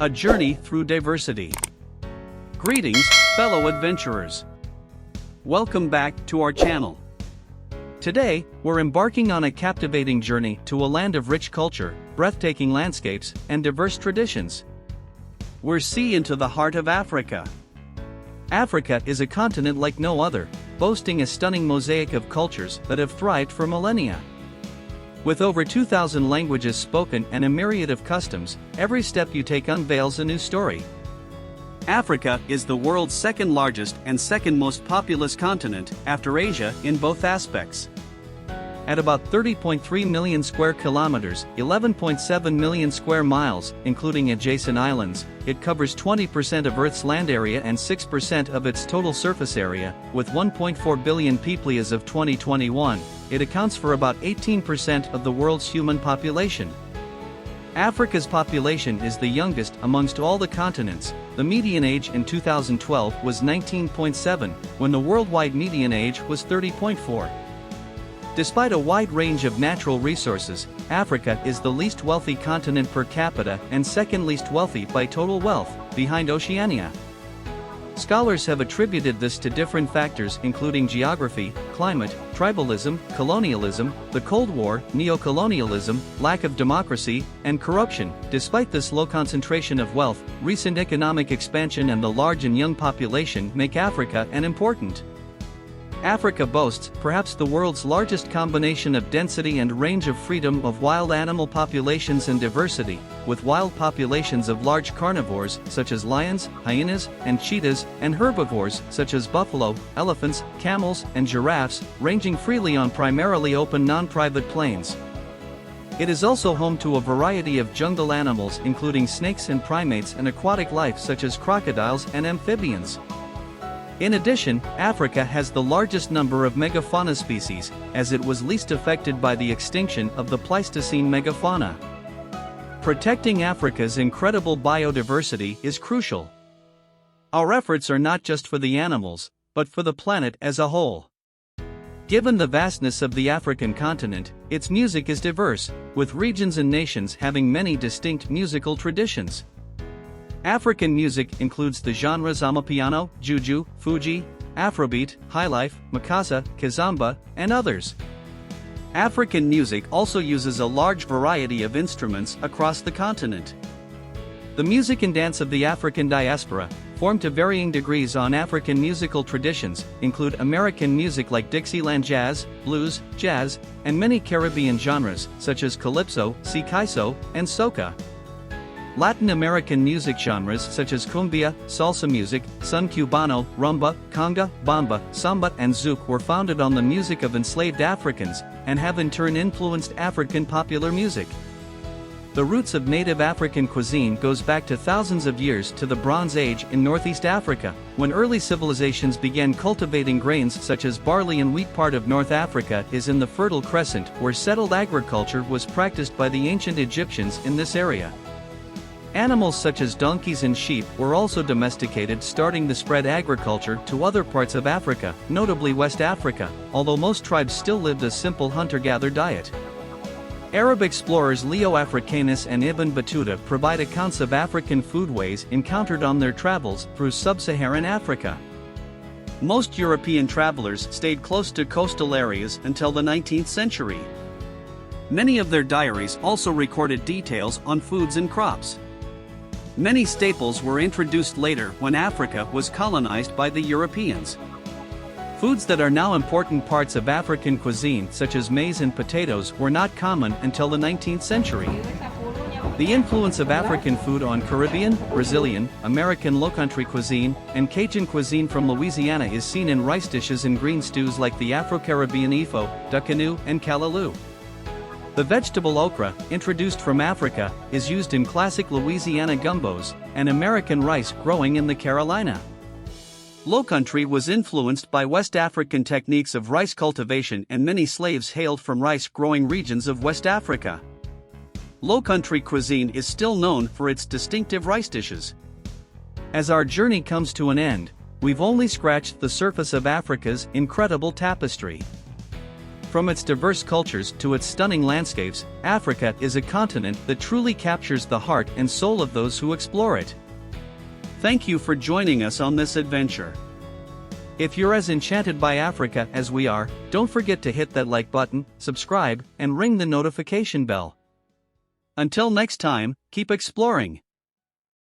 A journey through diversity. Greetings, fellow adventurers. Welcome back to our channel. Today, we're embarking on a captivating journey to a land of rich culture, breathtaking landscapes, and diverse traditions. We're into the heart of Africa. Africa is a continent like no other, boasting a stunning mosaic of cultures that have thrived for millennia. With over 2,000 languages spoken and a myriad of customs, every step you take unveils a new story. Africa is the world's second largest and second most populous continent, after Asia, in both aspects. At about 30.3 million square kilometers, 11.7 million square miles, including adjacent islands, it covers 20% of Earth's land area and 6% of its total surface area. With 1.4 billion people as of 2021, it accounts for about 18% of the world's human population. Africa's population is the youngest amongst all the continents. The median age in 2012 was 19.7, when the worldwide median age was 30.4. Despite a wide range of natural resources, Africa is the least wealthy continent per capita and second least wealthy by total wealth, behind Oceania. Scholars have attributed this to different factors including geography, climate, tribalism, colonialism, the Cold War, neocolonialism, lack of democracy, and corruption. Despite this low concentration of wealth, recent economic expansion and the large and young population make Africa an important. Africa boasts perhaps the world's largest combination of density and range of freedom of wild animal populations and diversity, with wild populations of large carnivores such as lions, hyenas, and cheetahs, and herbivores such as buffalo, elephants, camels, and giraffes, ranging freely on primarily open non-private plains. It is also home to a variety of jungle animals including snakes and primates and aquatic life such as crocodiles and amphibians. In addition, Africa has the largest number of megafauna species, as it was least affected by the extinction of the Pleistocene megafauna. Protecting Africa's incredible biodiversity is crucial. Our efforts are not just for the animals, but for the planet as a whole. Given the vastness of the African continent, its music is diverse, with regions and nations having many distinct musical traditions. African music includes the genres Amapiano, Juju, Fuji, Afrobeat, Highlife, Makassa, Kizomba, and others. African music also uses a large variety of instruments across the continent. The music and dance of the African diaspora, formed to varying degrees on African musical traditions, include American music like Dixieland jazz, blues, jazz, and many Caribbean genres, such as calypso, sicasso, and soca. Latin American music genres such as cumbia, salsa music, son cubano, rumba, conga, bamba, samba, and zouk were founded on the music of enslaved Africans, and have in turn influenced African popular music. The roots of native African cuisine goes back to thousands of years to the Bronze Age in Northeast Africa, when early civilizations began cultivating grains such as barley and wheat. Part of North Africa is in the Fertile Crescent, where settled agriculture was practiced by the ancient Egyptians in this area. Animals such as donkeys and sheep were also domesticated, starting to spread agriculture to other parts of Africa, notably West Africa, although most tribes still lived a simple hunter-gatherer diet. Arab explorers Leo Africanus and Ibn Battuta provide accounts of African foodways encountered on their travels through sub-Saharan Africa. Most European travelers stayed close to coastal areas until the 19th century. Many of their diaries also recorded details on foods and crops. Many staples were introduced later when Africa was colonized by the Europeans. Foods that are now important parts of African cuisine such as maize and potatoes were not common until the 19th century. The influence of African food on Caribbean, Brazilian, American lowcountry cuisine, and Cajun cuisine from Louisiana is seen in rice dishes and green stews like the Afro-Caribbean ifo, duckanu, and callaloo. The vegetable okra, introduced from Africa, is used in classic Louisiana gumbos, and American rice growing in the Carolina. Lowcountry was influenced by West African techniques of rice cultivation, and many slaves hailed from rice-growing regions of West Africa. Lowcountry cuisine is still known for its distinctive rice dishes. As our journey comes to an end, we've only scratched the surface of Africa's incredible tapestry. From its diverse cultures to its stunning landscapes, Africa is a continent that truly captures the heart and soul of those who explore it. Thank you for joining us on this adventure. If you're as enchanted by Africa as we are, don't forget to hit that like button, subscribe, and ring the notification bell. Until next time, keep exploring.